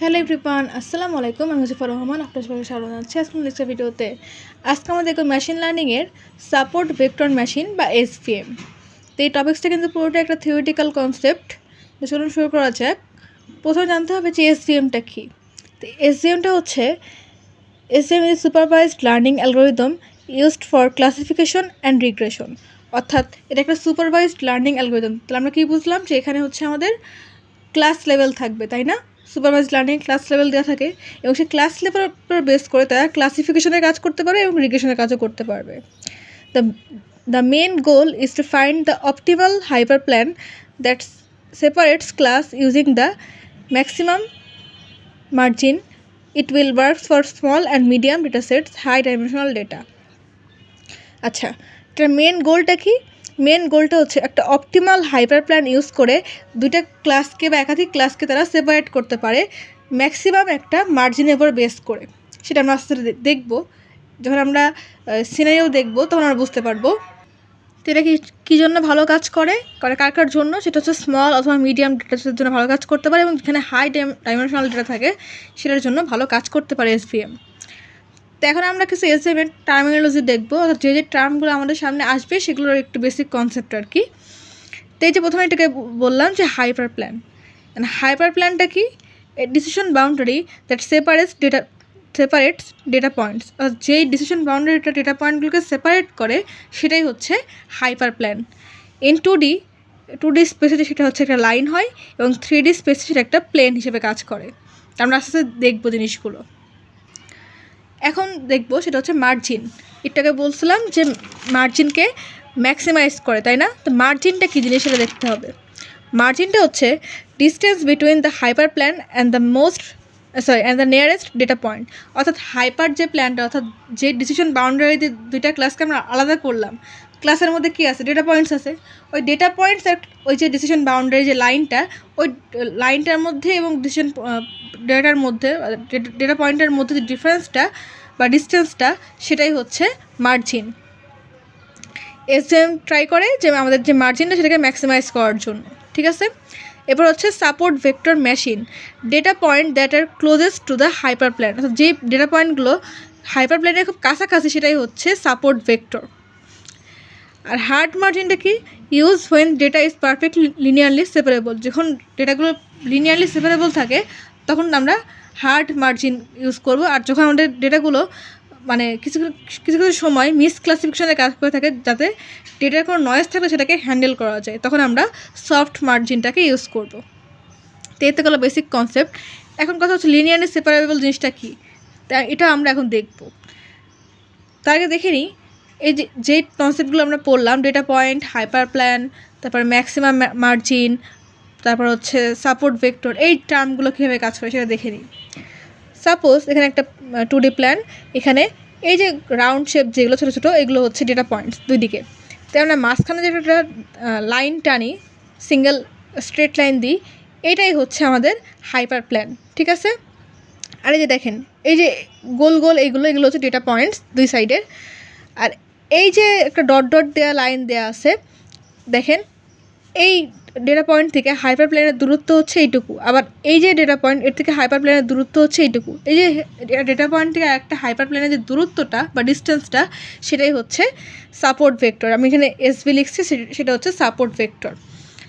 Hello everyone, আসসালামু আলাইকুম। আমি মুজিবুর রহমান, আপনার সবাইকে স্বাগত জানাচ্ছি আজকের লেকচার ভিডিওতে। আজকে আমরা দেখব মেশিন লার্নিংয়ের সাপোর্ট ভেক্টর মেশিন বা এসভিএম। তো এই টপিক্সটা কিন্তু পুরোটা একটা থিওরিটিক্যাল কনসেপ্ট। তো চলুন শুরু করা যাক। প্রথমে জানতে হবে যে এসভিএমটা কী। তো এসভিএমটা হচ্ছে SVM is supervised learning algorithm used for classification and regression. অর্থাৎ এটা একটা সুপারভাইজড লার্নিং অ্যালগোরিদম। তাহলে আমরা কী বুঝলাম যে এখানে হচ্ছে আমাদের ক্লাস লেভেল থাকবে, তাই না? সুপারভাইজড লার্নিং ক্লাস লেভেল দেওয়া থাকে এবং সেই ক্লাস লেভেলের উপর বেস করে তারা ক্লাসিফিকেশনের কাজ করতে পারে এবং রিগ্রেশনের কাজও করতে পারবে। The main goal is to find the optimal hyper plane that separates class using the maximum margin. It will work for small and medium data sets high dimensional data. আচ্ছা, এটার মেন গোলটা কি? মেন গোলটা হচ্ছে একটা optimal hyper plan use করে দুইটা ক্লাসকে বা একাধিক ক্লাসকে তারা সেপারেট করতে পারে ম্যাক্সিমাম একটা মার্জিনের উপর বেস করে। সেটা আমরা আস্তে আস্তে দেখবো, যখন আমরা সিনারিও দেখবো তখন আমরা বুঝতে পারবো। তো এটা কী জন্য ভালো কাজ করে কার কার জন্য? সেটা হচ্ছে স্মল অথবা মিডিয়াম ডেটার জন্য ভালো কাজ করতে পারে এবং যেখানে হাই ডাইমেনশনাল ডেটা থাকে সেটার জন্য ভালো কাজ করতে পারে এসভিএম। তো এখন আমরা কিছু এসভিএমের টার্মিনোলজি দেখবো, অর্থাৎ যে টার্মগুলো আমাদের সামনে আসবে সেগুলোর একটু বেসিক কনসেপ্ট আর কি। তো এই যে প্রথমে এটাকে বললাম যে হাইপার প্ল্যান। হাইপার প্ল্যানটা কি? Decision boundary that separates data points. যেই ডিসিশন বাউন্ডারিটা ডেটা পয়েন্টগুলোকে সেপারেট করে সেটাই হচ্ছে hyper plane. In two D স্পেসে সেটা হচ্ছে একটা লাইন হয় এবং 3D স্পেসে সেটা একটা প্লেন হিসেবে কাজ করে। আমরা আস্তে আস্তে দেখবো জিনিসগুলো। এখন দেখবো সেটা হচ্ছে মার্জিন। এটাকে বলছিলাম যে মার্জিনকে ম্যাক্সিমাইজ করে, তাই না? তো মার্জিনটা কী জিনিস সেটা দেখতে হবে। মার্জিনটা হচ্ছে distance between the hyper plan and the nearest data point. অর্থাৎ হাইপার যে প্ল্যানটা, অর্থাৎ যে ডিসিশন বাউন্ডারিতে দুইটা ক্লাসকে আমরা আলাদা করলাম, ক্লাসের মধ্যে কী আছে? ডেটা পয়েন্টস আছে। ওই ডেটা পয়েন্টস ওই যে ডিসিশন বাউন্ডারি যে লাইনটা, ওই লাইনটার মধ্যে এবং ডিসিশন ডেটার মধ্যে ডেটা পয়েন্টের মধ্যে যে ডিফারেন্সটা বা ডিস্টেন্সটা সেটাই হচ্ছে মার্জিন। এসভিএম ট্রাই করে যে আমাদের যে মার্জিনটা সেটাকে ম্যাক্সিমাইজ করার জন্য, ঠিক আছে? এরপর হচ্ছে support vector machine. Data point that are closest to the hyper plane. অর্থাৎ যে ডেটা পয়েন্টগুলো হাইপার প্ল্যানের খুব কাছাকাছি সেটাই হচ্ছে সাপোর্ট ভেক্টর। আর হার্ড মার্জিনটা কি? Use when data is perfectly linearly separable. যখন ডেটাগুলো লিনিয়ারলি সেপারেবল থাকে তখন আমরা হার্ড মার্জিন ইউজ করব। আর যখন আমাদের ডেটাগুলো মানে কিছু কিছু সময় মিস ক্লাসিফিকেশনের কাজ করে থাকে, যাতে ডেটার কোনো নয়েজ থাকলে সেটাকে হ্যান্ডেল করা যায়, তখন আমরা সফট মার্জিনটাকে ইউজ করব। তো এতে গেলো বেসিক কনসেপ্ট। এখন কথা হচ্ছে লিনিয়ারলি সেপারেবল জিনিসটা কী, তা এটা আমরা এখন দেখব। তার আগে দেখে নিই এই যে কনসেপ্টগুলো আমরা পড়লাম, ডেটা পয়েন্ট, হাইপার প্ল্যান, তারপর ম্যাক্সিমাম মার্জিন, তারপর হচ্ছে সাপোর্ট ভেক্টর, এই টার্মগুলো কীভাবে কাজ করে সেটা দেখে নিই। সাপোজ এখানে একটা 2D প্ল্যান, এখানে এই যে রাউন্ড শেপ যেগুলো ছোটো ছোটো এগুলো হচ্ছে ডেটা পয়েন্টস দুই দিকে। তাই আমরা মাঝখানে যেটা একটা লাইন টানি, সিঙ্গেল স্ট্রেট লাইন দিই, এইটাই হচ্ছে আমাদের হাইপার প্ল্যান, ঠিক আছে? আর এই যে দেখেন এই যে গোল গোল এগুলো হচ্ছে ডেটা পয়েন্টস দুই সাইডের। আর এই যে একটা ডট ডট দেওয়া লাইন দেওয়া আছে, দেখেন এই ডেটা পয়েন্ট থেকে হাইপার প্লেনের দূরত্ব হচ্ছে এইটুকু। আবার এই যে ডেটা পয়েন্ট এর থেকে হাইপার প্লেনের দূরত্ব হচ্ছে এইটুকু। এই যে ডেটা পয়েন্ট থেকে একটা হাইপার প্লেনের যে দূরত্বটা বা ডিস্টেন্সটা সেটাই হচ্ছে সাপোর্ট ভেক্টর। আমি এখানে এসভি লিখছি, সেটা হচ্ছে সাপোর্ট ভেক্টর।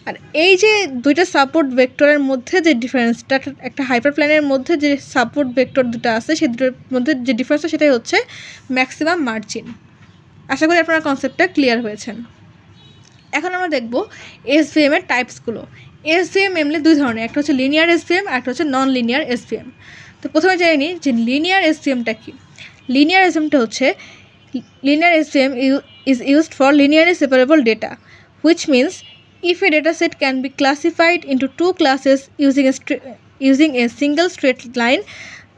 আর এই যে দুইটা সাপোর্ট ভেক্টরের মধ্যে যে ডিফারেন্সটা, একটা হাইপার প্লেনের মধ্যে যে সাপোর্ট ভেক্টর দুটো আছে সেই দুটোর মধ্যে যে ডিফারেন্সটা সেটাই হচ্ছে ম্যাক্সিমাম মার্জিন। আশা করি আপনারা কনসেপ্টটা ক্লিয়ার হয়েছেন। এখন আমরা দেখব এসভিএমের টাইপসগুলো। এসভিএম মেনলি দুই ধরনের, একটা হচ্ছে লিনিয়ার এসভিএম আর একটা হচ্ছে নন লিনিয়ার এসভিএম। তো প্রথমে জেনে নিই যে লিনিয়ার এসভিএমটা কী। লিনিয়ার এসভিএমটা হচ্ছে linear SVM is used for linearly separable data, which means if a data set can be classified into two classes using a single straight line,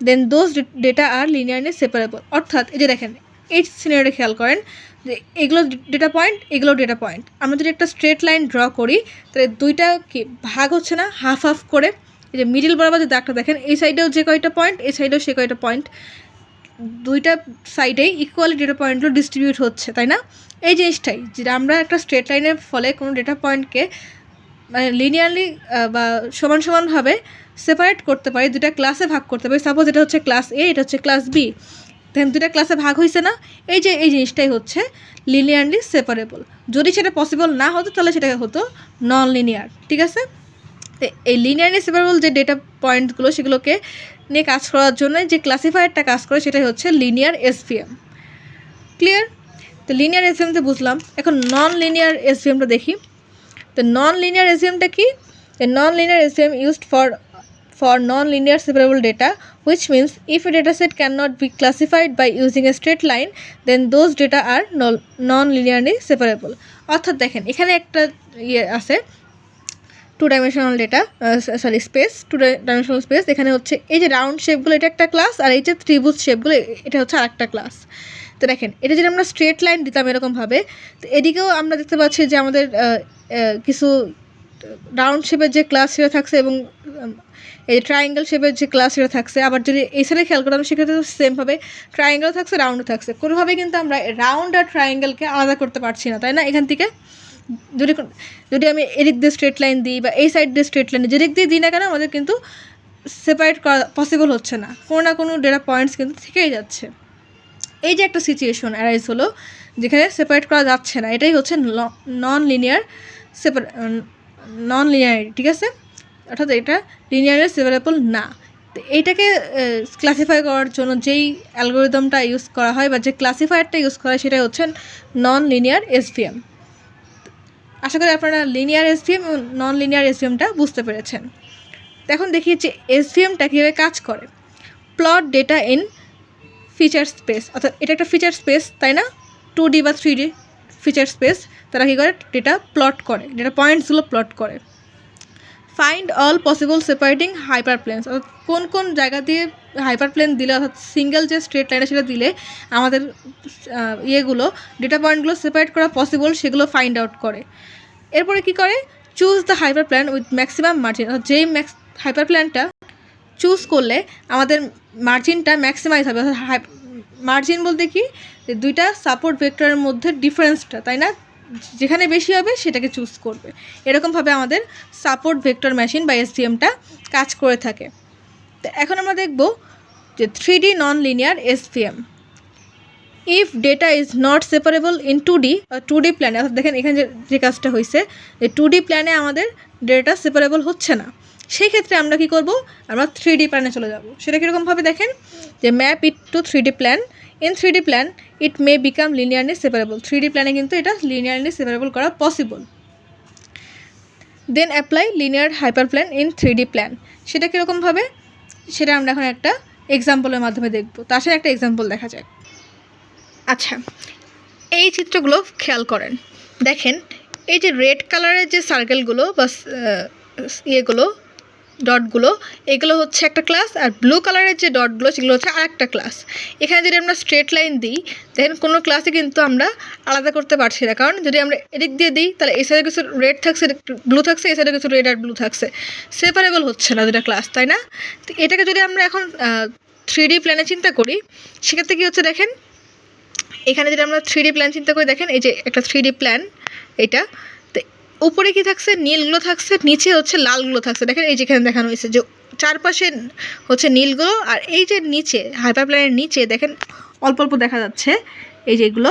then those data are linearly separable. অর্থাৎ এই যে দেখেন এই সিনারিওটা খেয়াল করেন যে এগুলো data point, এগুলো ডেটা পয়েন্ট। আমরা যদি একটা স্ট্রেট লাইন ড্র করি তাহলে দুইটা কি ভাগ হচ্ছে না, হাফ হাফ করে। এই যে মিডিল বরাবর যে দাগটা দেখেন, এই সাইডেও যে কয়টা পয়েন্ট, এই সাইডেও সে কয়টা পয়েন্ট, দুইটা সাইডেই ইকুয়ালি ডেটা পয়েন্টগুলো ডিস্ট্রিবিউট হচ্ছে, তাই না? এই জিনিসটাই যেটা আমরা একটা স্ট্রেট লাইনের ফলে কোনো ডেটা পয়েন্টকে মানে লিনিয়ারলি বা সমান সমানভাবে সেপারেট করতে পারি, দুটা ক্লাসে ভাগ করতে পারি। সাপোজ এটা হচ্ছে ক্লাস এ, এটা হচ্ছে ক্লাস বি, দেন দুটা ক্লাসে ভাগ হয়েছে না, এই জিনিসটাই হচ্ছে লিনিয়ারলি সেপারেবল। যদি সেটা পসিবল না হতো তাহলে সেটা হতো নন লিনিয়ার, ঠিক আছে। তো এই লিনিয়ারলি সেপারেবল যে ডেটা পয়েন্টগুলো সেগুলোকে নিয়ে কাজ করার জন্য যে ক্লাসিফায়ারটা কাজ করে সেটাই হচ্ছে লিনিয়ার এসভিএম। ক্লিয়ার? তো লিনিয়ার এসভিএমতে বুঝলাম, এখন নন লিনিয়ার এসভিএমটা দেখি। তো নন লিনিয়ার এসভিএমটা কি? A non-linear SVM used for non-linear separable data, which means if a dataset cannot be classified by using a straight line, then those data are non-linearly separable. অর্থাৎ দেখেন এখানে একটা আছে two dimensional data, space, two dimensional space. এখানে হচ্ছে এই যে round শেপগুলো এটা একটা ক্লাস, আর এই যে ত্রিভুজ শেপগুলো এটা হচ্ছে আরেকটা ক্লাস। তো দেখেন এটা যদি আমরা স্ট্রেট লাইন দিতাম এরকমভাবে, তো এদিকেও আমরা দেখতে পাচ্ছি যে আমাদের কিছু রাউন্ড শেপের যে ক্লাস সেটা থাকছে এবং এই ট্রায়াঙ্গেল শেপের যে ক্লাস সেটা থাকছে। আবার যদি এই সাইডে খেয়াল করতাম সেক্ষেত্রে সেমভাবে ট্রায়াঙ্গেল থাকছে, রাউন্ডও থাকছে। কোনোভাবেই কিন্তু আমরা রাউন্ড আর ট্রায়াঙ্গেলকে আলাদা করতে পারছি না, তাই না? এখান থেকে যদি আমি এদিক দিয়ে স্ট্রেট লাইন দিই বা এই সাইড দিয়ে স্ট্রেট লাইন যেদিক দিয়ে দিই না কেন, আমাদের কিন্তু সেপারেট করা পসিবল হচ্ছে না, কোনো না কোনো ডেটা পয়েন্টস কিন্তু থেকেই যাচ্ছে। এই যে একটা সিচুয়েশন অ্যারাইজ হলো যেখানে সেপারেট করা যাচ্ছে না, এটাই হচ্ছে নন লিনিয়ারিটি, ঠিক আছে। অর্থাৎ এটা লিনিয়ারলি সেপারেবল না। তো এইটাকে ক্লাসিফাই করার জন্য যেই অ্যালগোরিদমটা ইউজ করা হয় বা যে ক্লাসিফায়ারটা ইউজ করা হয় সেটাই হচ্ছে নন লিনিয়ার এসভিএম। আশা করি আপনারা লিনিয়ার এসভিএম এবং নন লিনিয়ার এসভিএমটা বুঝতে পেরেছেন। তো এখন দেখি যে এসভিএমটা কীভাবে কাজ করে। Plot data in feature space, অর্থাৎ এটা একটা ফিচার স্পেস, তাই না? 2D বা 3D ফিচার স্পেস, তারা কী করে ডেটা প্লট করে, ডেটা পয়েন্টসগুলো প্লট করে। Find all possible separating hyper planes, অর্থাৎ কোন কোন জায়গা দিয়ে হাইপার প্লেন দিলে, অর্থাৎ সিঙ্গেল যে স্ট্রেট লাইনে সেটা দিলে আমাদের ইয়েগুলো ডেটা পয়েন্টগুলো সেপারেট করা পসিবল সেগুলো ফাইন্ড আউট করে। এরপরে কি করে? Choose the hyper plan with maximum margin, অর্থাৎ যেই হাইপার প্ল্যানটা চুজ করলে আমাদের মার্জিনটা ম্যাক্সিমাইজ হবে। অর্থাৎ মার্জিন বলতে কি, যে দুইটা সাপোর্ট ভেক্টরের মধ্যে ডিফারেন্সটা, তাই না, যেখানে বেশি হবে সেটাকে চুজ করবে। এরকমভাবে আমাদের সাপোর্ট ভেক্টর মেশিন বা এসভিএমটা কাজ করে থাকে। তো এখন আমরা দেখব যে 3D non linear SVM. If data is not separable in 2D প্ল্যানে, অর্থাৎ দেখেন এখানে যে কাজটা হয়েছে যে 2D প্ল্যানে আমাদের ডেটা সেপারেবল হচ্ছে না, সেই ক্ষেত্রে আমরা কি করব? আমরা 3D প্ল্যানে চলে যাব। সেটা কীরকমভাবে দেখেন যে map it to 3D plane. In 3D plane it may become linearly separable. 3D প্ল্যানে কিন্তু এটা লিনিয়ারলি সেপারেবল করা possible. Then apply linear hyper plane in 3D plane. সেটা কীরকমভাবে, সেটা আমরা এখন একটা এক্সাম্পলের মাধ্যমে দেখব। তার সাথে একটা এক্সাম্পল দেখা যায়। আচ্ছা, এই চিত্রগুলো খেয়াল করেন, দেখেন এই যে রেড কালারের যে সার্কেলগুলো বা ইয়েগুলো ডটগুলো, এগুলো হচ্ছে একটা ক্লাস, আর ব্লু কালারের যে ডটগুলো সেগুলো হচ্ছে আরেকটা ক্লাস। এখানে যদি আমরা স্ট্রেট লাইন দিই দেখেন কোনো ক্লাসে কিন্তু আমরা আলাদা করতে পারছি না, কারণ যদি আমরা এদিক দিয়ে দিই তাহলে এই সাইডে কিছু রেড থাকছে, ব্লু থাকছে, এই সাইডে কিছু রেড আর ব্লু থাকছে, সেপারেবল হচ্ছে না দুটা ক্লাস, তাই না? তো এটাকে যদি আমরা এখন 3D প্ল্যানে চিন্তা করি সেক্ষেত্রে কী হচ্ছে দেখেন, এখানে যদি আমরা 3D প্ল্যান চিন্তা করি, দেখেন এই যে একটা 3D প্ল্যান, এটা তো উপরে কি থাকছে, নীলগুলো থাকছে, নিচে হচ্ছে লালগুলো থাকছে। দেখেন এই যেখানে দেখানো হয়েছে যে চারপাশে হচ্ছে নীলগুলো, আর এই যে নিচে হাইপার প্ল্যানের নিচে দেখেন অল্প অল্প দেখা যাচ্ছে এই যেগুলো,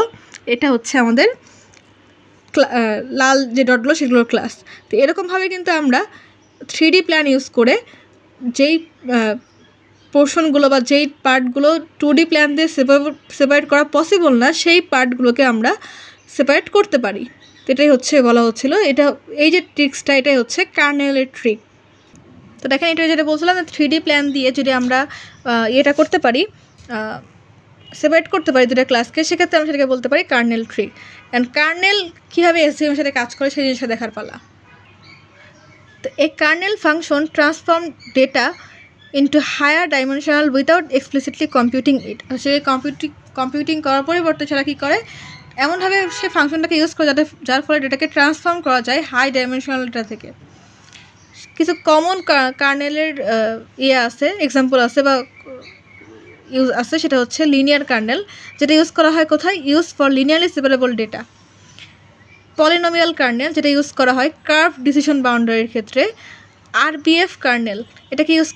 এটা হচ্ছে আমাদের লাল যে ডটগুলো সেগুলোর ক্লাস। তো এরকমভাবে কিন্তু আমরা 3D প্ল্যান ইউজ করে যেই পোর্শনগুলো বা যেই পার্টগুলো 2D প্ল্যান দিয়ে সেপারেট করা পসিবল না সেই পার্টগুলোকে আমরা সেপারেট করতে পারি। তো এটাই হচ্ছে বলা হচ্ছিল, এটা এই যে ট্রিক্সটা এটাই হচ্ছে কার্নেলের ট্রিক। তো দেখেন এটা যেটা বলছিলাম 3D প্ল্যান দিয়ে যদি আমরা এটা করতে পারি, সেপারেট করতে পারি দুটো ক্লাসকে, সেক্ষেত্রে আমরা সেটাকে বলতে পারি কার্নেল ট্রিক। অ্যান্ড কার্নেল কীভাবে এসভিএম এর সাথে কাজ করে সেই জিনিসটা দেখার পালা। তো এই kernel function transform data into higher dimensional without explicitly computing it। Say computing করার পরিবর্তে সেটা কী করে, এমনভাবে সে ফাংশনটাকে ইউজ করে যার ফলে ডেটাকে ট্রান্সফর্ম করা যায় হাই ডাইমেনশনালটা থেকে। কিছু কমন কার্নেলের আছে, এক্সাম্পল আছে বা ইউজ আছে, সেটা হচ্ছে লিনিয়ার কার্নেল, যেটা ইউজ করা হয় কোথায়, use for linearly separable data. Polynomial kernel, যেটা ইউজ করা হয় কার্ভ ডিসিশন বাউন্ডারির ক্ষেত্রে। RBF কার্নেল, এটাকে ইউজ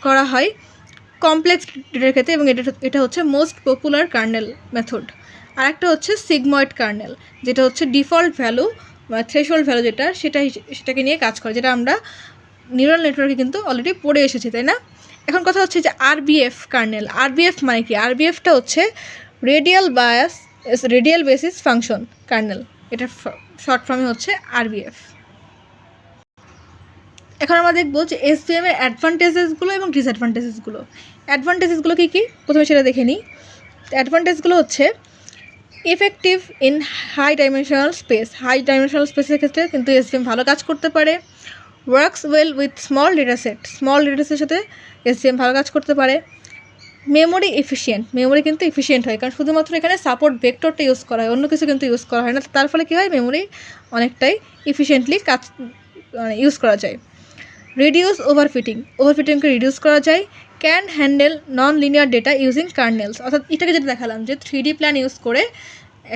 করা হয় কমপ্লেক্স ডেটার ক্ষেত্রে এবং এটা হচ্ছে মোস্ট পপুলার কার্নেল মেথড। আর একটা হচ্ছে সিগময়েড কার্নেল, যেটা হচ্ছে ডিফল্ট ভ্যালু বা থ্রেশহোল্ড ভ্যালু সেটাকে নিয়ে কাজ করে, যেটা আমরা নিউরাল নেটওয়ার্কে কিন্তু অলরেডি পড়ে এসেছি, তাই না? এখন কথা হচ্ছে যে RBF কার্নেল, RBF মানে কি? RBFটা হচ্ছে রেডিয়াল বেসিস ফাংশন কার্নেল, এটার শর্ট ফর্মে হচ্ছে RBF। এখন আমরা দেখবো যে SVM এর অ্যাডভান্টেজেসগুলো এবং ডিসঅ্যাডভান্টেজেসগুলো। অ্যাডভান্টেজেসগুলো কী কী প্রথমে সেটা দেখে নিই। অ্যাডভান্টেজগুলো হচ্ছে ইফেক্টিভ ইন হাই ডাইমেনশনাল স্পেসের ক্ষেত্রে কিন্তু SVM ভালো কাজ করতে পারে। ওয়ার্কস ওয়েল উইথ স্মল ডেটাসেটের সাথে SVM ভালো কাজ করতে পারে। মেমোরি কিন্তু এফিশিয়েন্ট হয়, কারণ শুধুমাত্র এখানে সাপোর্ট ভেক্টরটা ইউজ করা হয়, অন্য কিছু কিন্তু ইউজ করা হয় না। তার ফলে কী হয়, মেমোরি অনেকটাই এফিশিয়েন্টলি ইউজ করা যায়। রিডিউস ওভারফিটিংকে রিডিউস করা যায়। Can handle non linear data using kernels, অর্থাৎ এটাকে যেটা দেখালাম যে 3D প্ল্যান ইউজ করে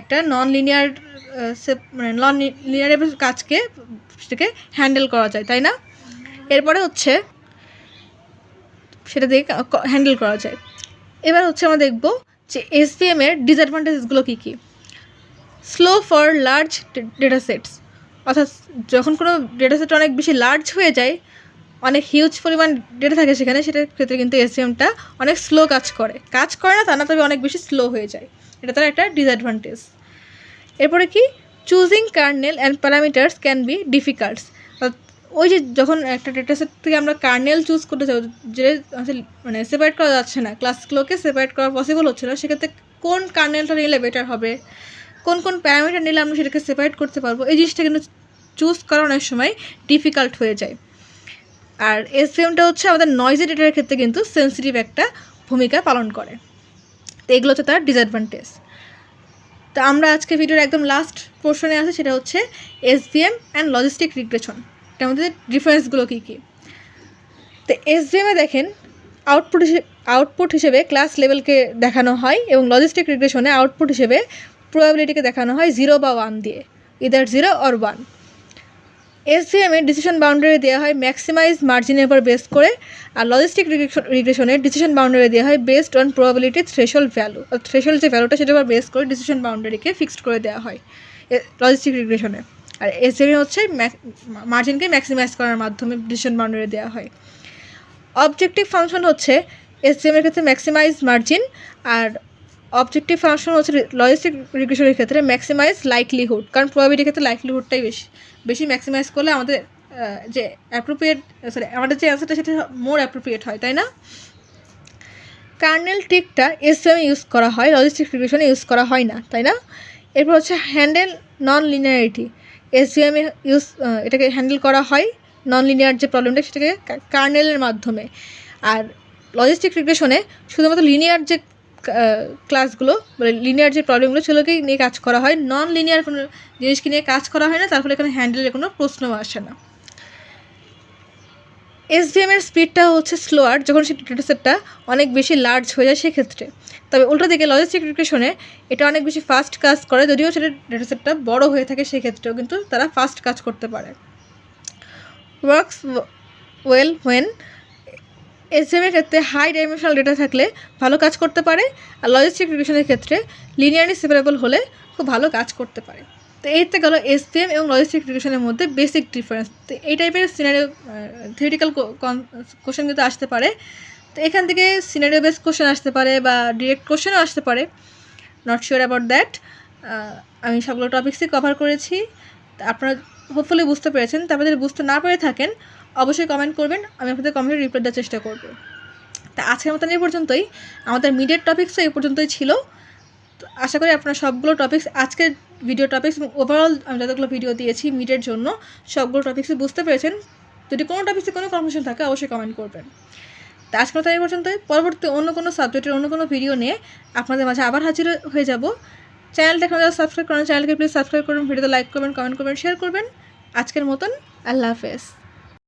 একটা নন লিনিয়ার কাজকে সেটাকে হ্যান্ডেল করা যায়, তাই না? এরপরে হচ্ছে সেটা দিয়ে হ্যান্ডেল করা যায়। এবার হচ্ছে আমরা দেখব যে SVM এর ডিসঅ্যাডভান্টেজেসগুলো কী কী। Slow for large data sets, অর্থাৎ যখন কোনো ডেটা সেট অনেক বেশি লার্জ হয়ে যায়, অনেক হিউজ পরিমাণ ডেটা থাকে সেখানে, সেটার ক্ষেত্রে কিন্তু SVMটা অনেক স্লো কাজ করে না তা না, তবে অনেক বেশি স্লো হয়ে যায়, এটা তার একটা ডিসঅ্যাডভান্টেজ। এরপরে কি, choosing kernel and parameters can be difficults, ওই যে যখন একটা ডেটা সেট থেকে আমরা কার্নেল চুজ করতে চাই, যে সেপারেট করা যাচ্ছে না, ক্লাসগুলোকে সেপারেট করা পসিবল হচ্ছে না, সেক্ষেত্রে কোন কার্নেলটা নিলে বেটার হবে, কোন প্যারামিটার নিলে আমরা সেটাকে সেপারেট করতে পারবো, এই জিনিসটা কিন্তু চুজ করা অনেক সময় ডিফিকাল্ট হয়ে যায়। আর SVMটা হচ্ছে আমাদের নয়েজি ডেটার ক্ষেত্রে কিন্তু সেন্সিটিভ একটা ভূমিকা পালন করে। তো এগুলো হচ্ছে তার ডিসঅ্যাডভান্টেজ। তো আমরা আজকে ভিডিওর একদম লাস্ট পোর্শনে আছে, সেটা হচ্ছে SVM অ্যান্ড লজিস্টিক রিগ্রেশন, এটার মধ্যে ডিফারেন্সগুলো কী কী। তো SVM-এ দেখেন আউটপুট হিসেবে ক্লাস লেভেলকে দেখানো হয় এবং লজিস্টিক রিগ্রেশনে আউটপুট হিসেবে প্রবাবিলিটিকে দেখানো হয় 0 বা 1 দিয়ে, ইদার 0 অর 1। SVM-এর ডিসিশন বাউন্ডারি দেওয়া হয় ম্যাক্সিমাইজ মার্জিনের উপর বেস করে, আর লজিস্টিক রিগ্রেশনের ডিসিশন বাউন্ডারি দেওয়া হয় based on probability threshold value, threshold যে ভ্যালুটা সেটার উপর বেস করে ডিসিশন বাউন্ডারিকে ফিক্সড করে দেওয়া হয় লজিস্টিক রিগ্রেশনে। আর SVM হচ্ছে মার্জিনকে ম্যাক্সিমাইজ করার মাধ্যমে ডিসিশন বাউন্ডারি দেওয়া হয়। অবজেক্টিভ ফাংশন হচ্ছে SVM-এর ক্ষেত্রে ম্যাক্সিমাইজ মার্জিন, আর অবজেক্টিভ ফাংশন হচ্ছে লজিস্টিক রিগ্রেশনের ক্ষেত্রে ম্যাক্সিমাইজ লাইকলিহুড, কারণ প্রবাবিলিটির ক্ষেত্রে লাইকলিহুডটাই বেশি ম্যাক্সিমাইজ করলে আমাদের যে আমাদের যে অ্যান্সারটা সেটা মোর অ্যাপ্রোপ্রিয়েট হয়, তাই না? কার্নেল ট্রিকটা SVM-এ ইউজ করা হয়, লজিস্টিক রিগ্রেশনে ইউজ করা হয় না, তাই না? এরপর হচ্ছে হ্যান্ডেল নন লিনিয়ারিটি, SVM-এ এটাকে হ্যান্ডেল করা হয় নন লিনিয়ার যে প্রবলেমটা সেটাকে কার্নেলের মাধ্যমে। আর লজিস্টিক রিগ্রেশনে শুধুমাত্র লিনিয়ার যে ক্লাসগুলো লিনিয়ার যে প্রবলেমগুলো সেগুলোকেই নিয়ে কাজ করা হয়, নন লিনিয়ার কোনো জিনিসকে নিয়ে কাজ করা হয় না, তার ফলে এখানে হ্যান্ডেলের কোনো প্রশ্ন আসে না। SVM-এর স্পিডটা হচ্ছে স্লোয়ার যখন সেই ডেটা সেটটা অনেক বেশি লার্জ হয়ে যায় সেক্ষেত্রে, তবে উল্টো দিকে লজিস্টিক রিগ্রেশনে এটা অনেক বেশি ফাস্ট কাজ করে, যদিও সেটা ডেটা সেটটা বড় হয়ে থাকে সেক্ষেত্রেও কিন্তু তারা ফাস্ট কাজ করতে পারে। ওয়ার্কস ওয়েল ওয়েন, SVM-এর ক্ষেত্রে হাই ডাইমেনশনাল ডেটা থাকলে ভালো কাজ করতে পারে, আর লজিস্টিক রিগ্রেশনের ক্ষেত্রে লিনিয়ারলি সেপারেবল হলে খুব ভালো কাজ করতে পারে। তো এইতে গেল SVM এবং লজিস্টিক রিগ্রেশনের মধ্যে বেসিক ডিফারেন্স। তো এই টাইপের সিনারিও থিওরিটিক্যাল কোশ্চেন কিন্তু আসতে পারে, তো এখান থেকে সিনারিও বেস কোশ্চেন আসতে পারে বা ডিরেক্ট কোশ্চেনও আসতে পারে, নট শিওর অ্যাবাউট দ্যাট। আমি সবগুলো টপিক্সই কভার করেছি, আপনারা হোপফুলি বুঝতে পেরেছেন। তারপরে যদি বুঝতে না পেরে থাকেন অবশ্যই কমেন্ট করবেন, আমি আপনাদের কমেন্টে রিপ্লাই দেওয়ার চেষ্টা করব। তা আজকের মতন এই পর্যন্তই, আমাদের মিডের টপিক্সও এই পর্যন্তই ছিল। তো আশা করি আপনারা সবগুলো টপিক্স, আজকের ভিডিও টপিক্স এবং ওভারঅল আমি যতগুলো ভিডিও দিয়েছি মিডের জন্য সবগুলো টপিক্সই বুঝতে পেরেছেন। যদি কোনো টপিক্সে কোনো কনফিউশন থাকে অবশ্যই কমেন্ট করবেন। তা আজকের মতন এই পর্যন্তই, পরবর্তী অন্য কোনো সাবজেক্টের অন্য কোনো ভিডিও নিয়ে আপনাদের মাঝে আবার হাজির হয়ে যাব। চ্যানেলটা এখন যারা সাবস্ক্রাইব করেন চ্যানেলকে প্লিজ সাবস্ক্রাইব করুন, ভিডিওতে লাইক করবেন, কমেন্ট করবেন, শেয়ার করবেন। আজকের মতন আল্লাহ হাফেজ।